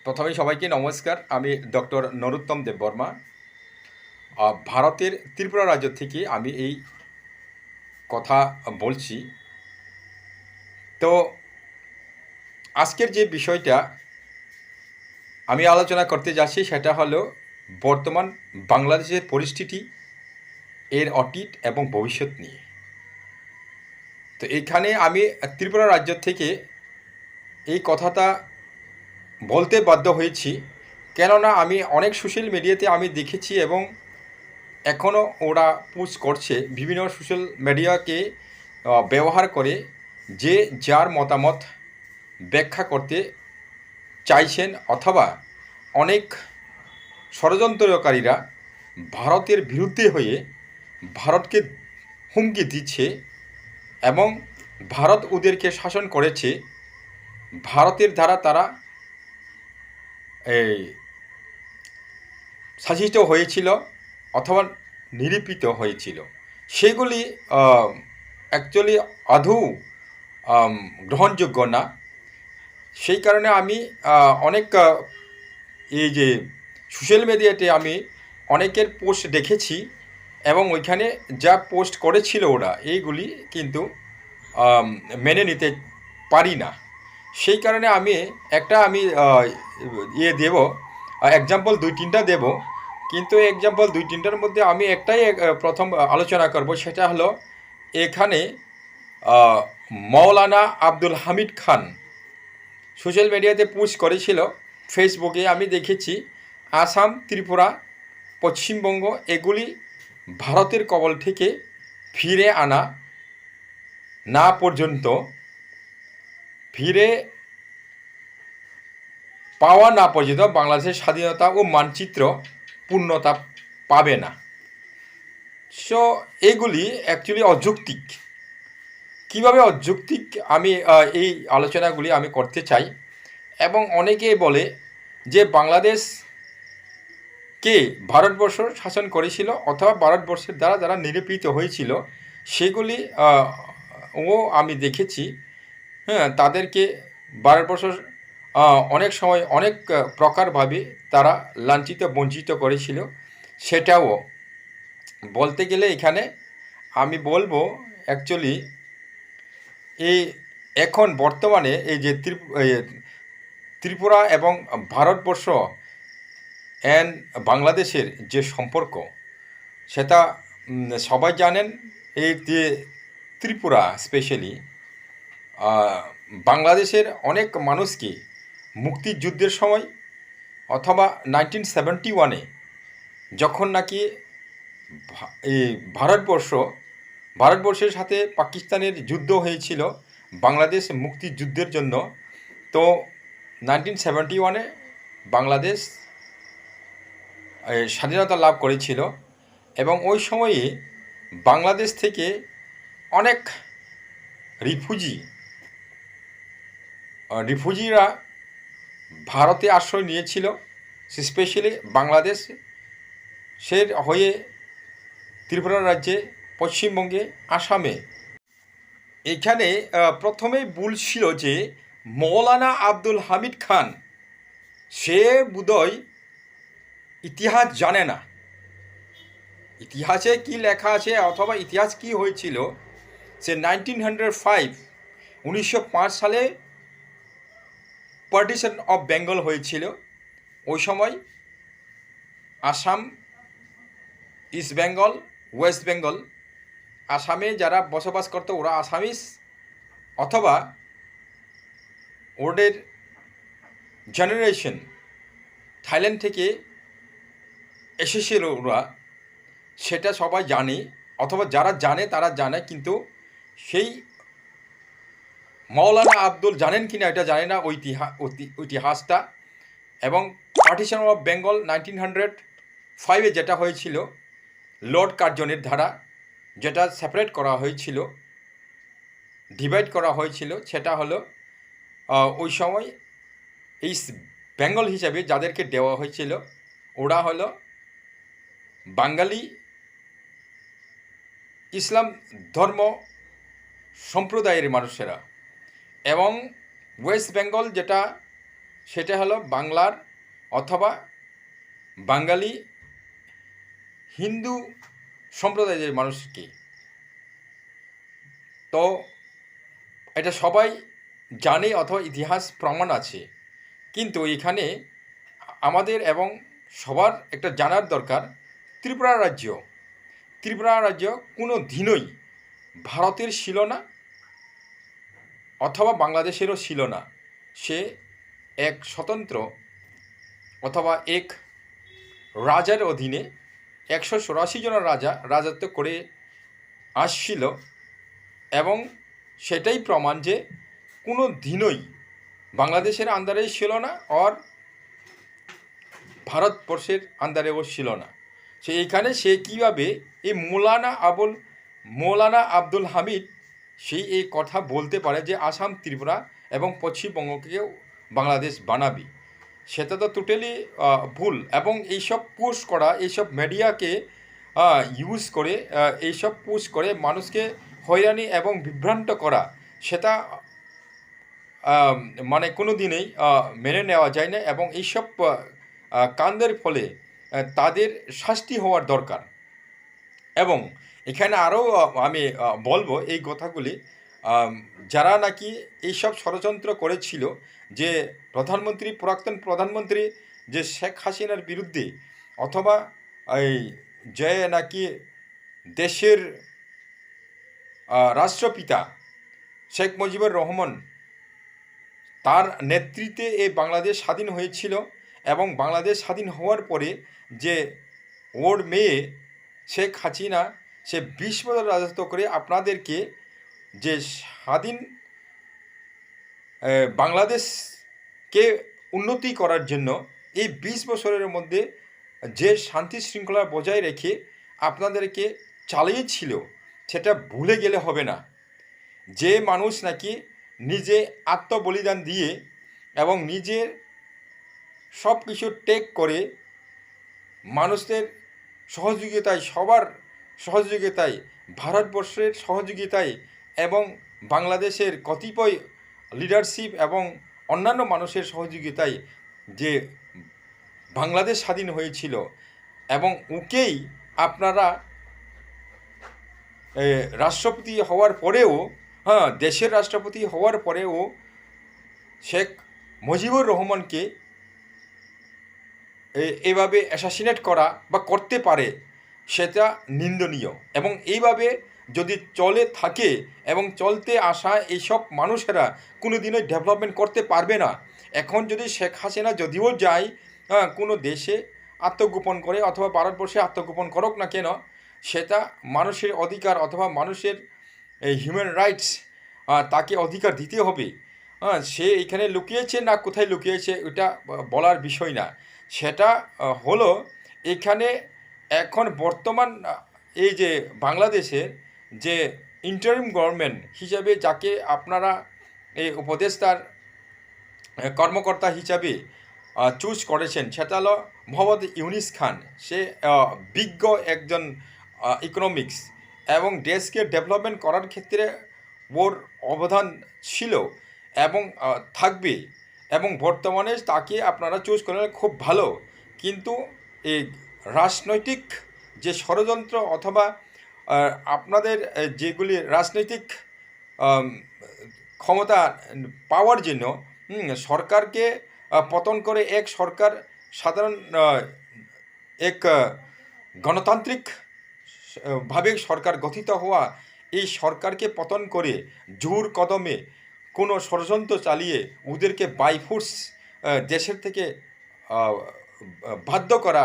প্রথমেই সবাইকে নমস্কার। আমি ডক্টর নরোত্তম দেববর্মা। ভারতের ত্রিপুরা রাজ্য থেকে আমি এই কথা বলছি। তো আজকের যে বিষয়টা আমি আলোচনা করতে যাচ্ছি সেটা হলো বর্তমান বাংলাদেশের পরিস্থিতি, এর অতীত এবং ভবিষ্যৎ নিয়ে। তো এইখানে আমি ত্রিপুরা রাজ্য থেকে এই কথাটা বলতে বাধ্য হয়েছি, কেননা আমি অনেক সোশ্যাল মিডিয়াতে আমি দেখেছি এবং এখনও ওরা পোস্ট করছে বিভিন্ন সোশ্যাল মিডিয়াকে ব্যবহার করে যে যার মতামত ব্যাখ্যা করতে চাইছেন, অথবা অনেক ষড়যন্ত্রকারীরা ভারতের বিরুদ্ধে হয়ে ভারতকে হুমকি দিচ্ছে এবং ভারত ওদেরকে শাসন করেছে, ভারতের দ্বারা তারা এই শাসিত হয়েছিল অথবা নিরূপিত হয়েছিল, সেগুলি অ্যাকচুয়ালি আদৌ গ্রহণযোগ্য না। সেই কারণে আমি অনেক এই যে সোশ্যাল মিডিয়াতে আমি অনেকের পোস্ট দেখেছি এবং ওইখানে যা পোস্ট করেছিল ওরা এইগুলি কিন্তু মেনে নিতে পারি না। সেই কারণে আমি দেব এক্সাম্পল দুই তিনটা দেব, কিন্তু এক্সাম্পল দুই তিনটার মধ্যে আমি একটাই প্রথম আলোচনা করব, সেটা হলো এখানে মৌলানা আব্দুল হামিদ খান সোশ্যাল মিডিয়াতে পোস্ট করেছিল, ফেসবুকে আমি দেখেছি আসাম, ত্রিপুরা, পশ্চিমবঙ্গ এগুলি ভারতের কবল থেকে ফিরে আনা না পর্যন্ত, ফিরে পাওয়া না পর্যন্ত বাংলাদেশের স্বাধীনতা ও মানচিত্র পূর্ণতা পাবে না। সো এগুলি অ্যাকচুয়ালি অযৌক্তিক। কীভাবে অযৌক্তিক আমি এই আলোচনাগুলি আমি করতে চাই। এবং অনেকে বলে যে বাংলাদেশকে ভারতবর্ষ শাসন করেছিল অথবা ভারতবর্ষের দ্বারা যারা নিরূপিত হয়েছিল সেগুলি আমি দেখেছি। হ্যাঁ, তাদেরকে ভারতবর্ষ অনেক সময় অনেক প্রকারভাবে তারা লাঞ্ছিত বঞ্চিত করেছিল। সেটাও বলতে গেলে এখানে আমি বলবো অ্যাকচুয়ালি এই এখন বর্তমানে এই যে ত্রিপুরা এবং ভারতবর্ষ অ্যান্ড বাংলাদেশের যে সম্পর্ক, সেটা সবাই জানেন। এই যে ত্রিপুরা স্পেশালি বাংলাদেশের অনেক মানুষকে মুক্তিযুদ্ধের সময় অথবা 1971-এ যখন নাকি এই ভারতবর্ষের সাথে পাকিস্তানের যুদ্ধ হয়েছিল বাংলাদেশ মুক্তিযুদ্ধের জন্য, তো 1971-এ বাংলাদেশ স্বাধীনতা লাভ করেছিল এবং ওই সময়ে বাংলাদেশ থেকে অনেক রিফিউজিরা ভারতে আশ্রয় নিয়েছিল, স্পেশালি বাংলাদেশের হয়ে ত্রিপুরা রাজ্যে, পশ্চিমবঙ্গে, আসামে। এখানে প্রথমেই ভুল ছিল যে মৌলানা আব্দুল হামিদ খান সে বোধহয় ইতিহাস জানে না। ইতিহাসে কি লেখা আছে অথবা ইতিহাস কি হয়েছিল, সে 1905 সালে পার্টিশন অফ বেঙ্গল হয়েছিল। ওই সময় আসাম, ইস্ট বেঙ্গল, ওয়েস্ট বেঙ্গল, আসামে যারা বসবাস করতো ওরা আসামিস, অথবা ওদের জেনারেশন থাইল্যান্ড থেকে এসেছিল ওরা, সেটা সবাই জানে, অথবা যারা জানে তারা জানে, কিন্তু সেই মৌলানা আব্দুল জানেন কি না এটা জানে না ইতিহাসটা। এবং পার্টিশন অফ বেঙ্গল 1905-এ যেটা হয়েছিল লর্ড কার্জনের দ্বারা, যেটা সেপারেট করা হয়েছিল, ডিভাইড করা হয়েছিল, সেটা হলো ওই সময় ইস্ট বেঙ্গল হিসাবে যাদেরকে দেওয়া হয়েছিল ওরা হলো বাঙালি ইসলাম ধর্ম সম্প্রদায়ের মানুষেরা, এবং ওয়েস্ট বেঙ্গল যেটা সেটা হলো বাংলার অথবা বাঙালি হিন্দু সম্প্রদায়ের মানুষকে। তো এটা সবাই জানে অথবা ইতিহাস প্রমাণ আছে, কিন্তু এখানে আমাদের এবং সবার একটা জানার দরকার, ত্রিপুরা রাজ্য কোনো দিনই ভারতের ছিল না অথবা বাংলাদেশেরও ছিল না। সে এক স্বতন্ত্র অথবা এক রাজার অধীনে 184 জন রাজত্ব করে আসছিল, এবং সেটাই প্রমাণ যে কোনো দিনই বাংলাদেশের আন্ডারে ছিল না আর ভারতবর্ষের আন্ডারেও ছিল না। এইখানে সে কীভাবে এই মৌলানা আব্দুল হামিদ সেই এই কথা বলতে পারে যে আসাম, ত্রিপুরা এবং পশ্চিমবঙ্গকেও বাংলাদেশ বানাবি, সেটা তো টোটালি ভুল। এবং এইসব পোস্ট করা, এইসব মিডিয়াকে ইউজ করে, এইসব পোস্ট করে মানুষকে হয়রানি এবং বিভ্রান্ত করা, সেটা মানে কোনো দিনেই মেনে নেওয়া যায় না। এবং এইসব কাণ্ডের ফলে তাদের শাস্তি হওয়ার দরকার। এবং এখানে আরও আমি বলবো এই কথাগুলি, যারা নাকি এইসব ষড়যন্ত্র করেছিল যে প্রাক্তন প্রধানমন্ত্রী যে শেখ হাসিনার বিরুদ্ধে, অথবা এই যে নাকি দেশের রাষ্ট্রপিতা শেখ মুজিবুর রহমান, তার নেতৃত্বে এই বাংলাদেশ স্বাধীন হয়েছিল। এবং বাংলাদেশ স্বাধীন হওয়ার পরে যে ওর মেয়ে শেখ হাসিনা, সে 20 বছর রাজত্ব করে আপনাদেরকে যে স্বাধীন বাংলাদেশকে উন্নতি করার জন্য এই 20 বছরের মধ্যে যে শান্তি শৃঙ্খলা বজায় রেখে আপনাদেরকে চালিয়েছিল, সেটা ভুলে গেলে হবে না। যে মানুষ নাকি নিজে আত্মবলিদান দিয়ে এবং নিজের সব কিছু ত্যাগ করে মানুষদের সহযোগিতায়, সবার সহযোগিতায়, ভারতবর্ষের সহযোগিতায় এবং বাংলাদেশের কতিপয় লিডারশিপ এবং অন্যান্য মানুষের সহযোগিতায় যে বাংলাদেশ স্বাধীন হয়েছিল, এবং ওকেই আপনারা রাষ্ট্রপতি হওয়ার পরেও, দেশের রাষ্ট্রপতি হওয়ার পরেও শেখ মুজিবুর রহমানকে এইভাবে অ্যাসাসিনেট করা বা করতে পারে, সেটা নিন্দনীয়। এবং এইভাবে যদি চলে থাকে এবং চলতে আসা এইসব মানুষেরা কোনো দিনই ডেভেলপমেন্ট করতে পারবে না। এখন যদি শেখ হাসিনা যদিও যায় কোনো দেশে আত্মগোপন করে, অথবা ভারতবর্ষে আত্মগোপন করুক না কেন, সেটা মানুষের অধিকার অথবা মানুষের হিউম্যান রাইটস, তাকে অধিকার দিতে হবে। সে এখানে লুকিয়েছে না কোথায় লুকিয়েছে ওটা বলার বিষয় না। সেটা হলো এখানে এখন বর্তমান এই যে বাংলাদেশের যে ইন্টারিম গভর্নমেন্ট হিসাবে যাকে আপনারা এই উপদেষ্টার কর্মকর্তা হিসাবে চুজ করেছেন, সেটা হলো মোহাম্মদ ইউনুস খান। সে বিজ্ঞ একজন ইকোনমিক্স, এবং দেশকে ডেভেলপমেন্ট করার ক্ষেত্রে ওর অবদান ছিল এবং থাকবে। এবং বর্তমানে তাকে আপনারা চুজ করেন, খুব ভালো। কিন্তু এই রাজনৈতিক যে ষড়যন্ত্র অথবা আপনাদের যেগুলি রাজনৈতিক ক্ষমতা পাওয়ার জন্য সরকারকে পতন করে এক সরকার, সাধারণ এক গণতান্ত্রিক ভাবে সরকার গঠিত হওয়া এই সরকারকে পতন করে জোর কদমে কোনো ষড়যন্ত্র চালিয়ে ওদেরকে বাই ফোর্স দেশের থেকে বাধ্য করা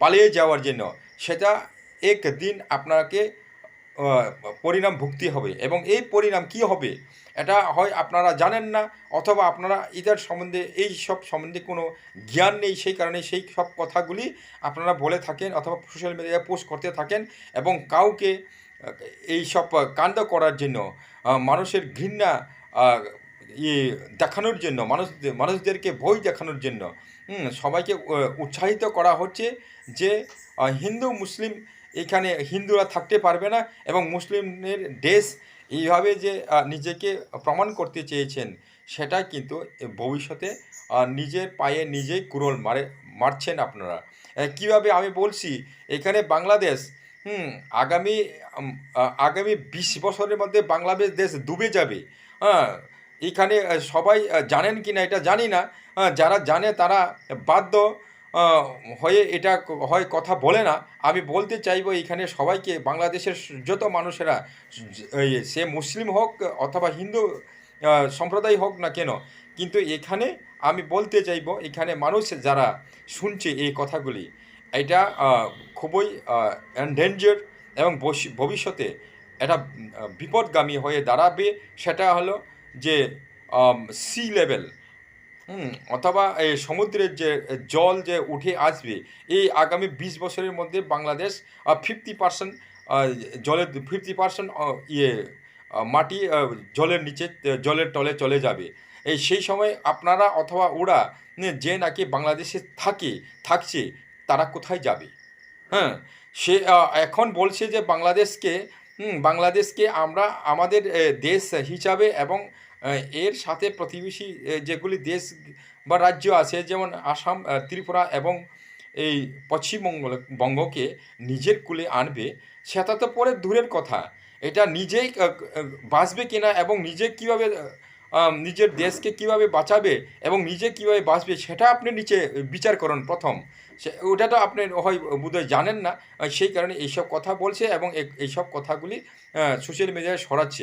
পালিয়ে যাওয়ার জন্য, সেটা একদিন আপনাকে পরিণাম ভুগতে হবে। এবং এই পরিণাম কি হবে এটা হয় আপনারা জানেন না, অথবা আপনারা এদের সম্বন্ধে, এই সব সম্বন্ধে কোনো জ্ঞান নেই, সেই কারণে সেই সব কথাগুলি আপনারা বলে থাকেন অথবা সোশ্যাল মিডিয়ায় পোস্ট করতে থাকেন। এবং কাউকে এই সব কাণ্ড করার জন্য, মানুষের ঘৃণা দেখানোর জন্য, মানুষদেরকে ভয় দেখানোর জন্য সবাইকে উৎসাহিত করা হচ্ছে যে হিন্দু মুসলিম এখানে হিন্দুরা থাকতে পারবে না, এবং মুসলিমের দেশ এইভাবে যে নিজেকে প্রমাণ করতে চেয়েছেন, সেটা কিন্তু ভবিষ্যতে নিজের পায়ে নিজেই কুড়োল মারছেন আপনারা। কীভাবে আমি বলছি, এখানে বাংলাদেশ হুম, আগামী আগামী 20 বছরের মধ্যে বাংলাদেশ দেশ ডুবে যাবে। হ্যাঁ, এখানে সবাই জানেন কি না এটা জানি না। যারা জানে তারা বাধ্য আহ, হয়ে এটা হয় কথা বলে না। আমি বলতে চাইবো এখানে সবাইকে, বাংলাদেশের যত মানুষেরা, সে মুসলিম হোক অথবা হিন্দু সম্প্রদায় হোক না কেন, কিন্তু এখানে আমি বলতে চাইবো এখানে মানুষ যারা শুনছে এই কথাগুলি, এটা খুবই এন্ডেঞ্জার এবং ভবিষ্যতে এটা বিপদগামী হয়ে দাঁড়াবে। সেটা হলো যে সি লেভেল অথবা এই সমুদ্রের যে জল যে উঠে আসবে, এই আগামী 20 বছরের মধ্যে বাংলাদেশ 50% জলের 50% ইয়ে মাটি জলের নিচে, জলের তলে চলে যাবে। সেই সময় আপনারা অথবা ওরা যে নাকি বাংলাদেশে থাকছে, তারা কোথায় যাবে? হ্যাঁ, সে এখন বলছে যে বাংলাদেশকে আমরা আমাদের দেশ হিসাবে এবং এর সাথে প্রতিবেশী যেগুলি দেশ বা রাজ্য আছে, যেমন আসাম, ত্রিপুরা এবং এই বঙ্গকে নিজের কুলে আনবে। সেটা তো পরে দূরের কথা, এটা নিজেই বাঁচবে কিনা এবং নিজে কীভাবে নিজের দেশকে কিভাবে বাঁচাবে এবং নিজে কিভাবে বাঁচবে, সেটা আপনি নিচে বিচার করুন প্রথম। ওটা তো আপনি হয় বোধহয় জানেন না, সেই কারণে এইসব কথা বলছে এবং এইসব কথাগুলি সোশ্যাল মিডিয়ায় ছড়াচ্ছে।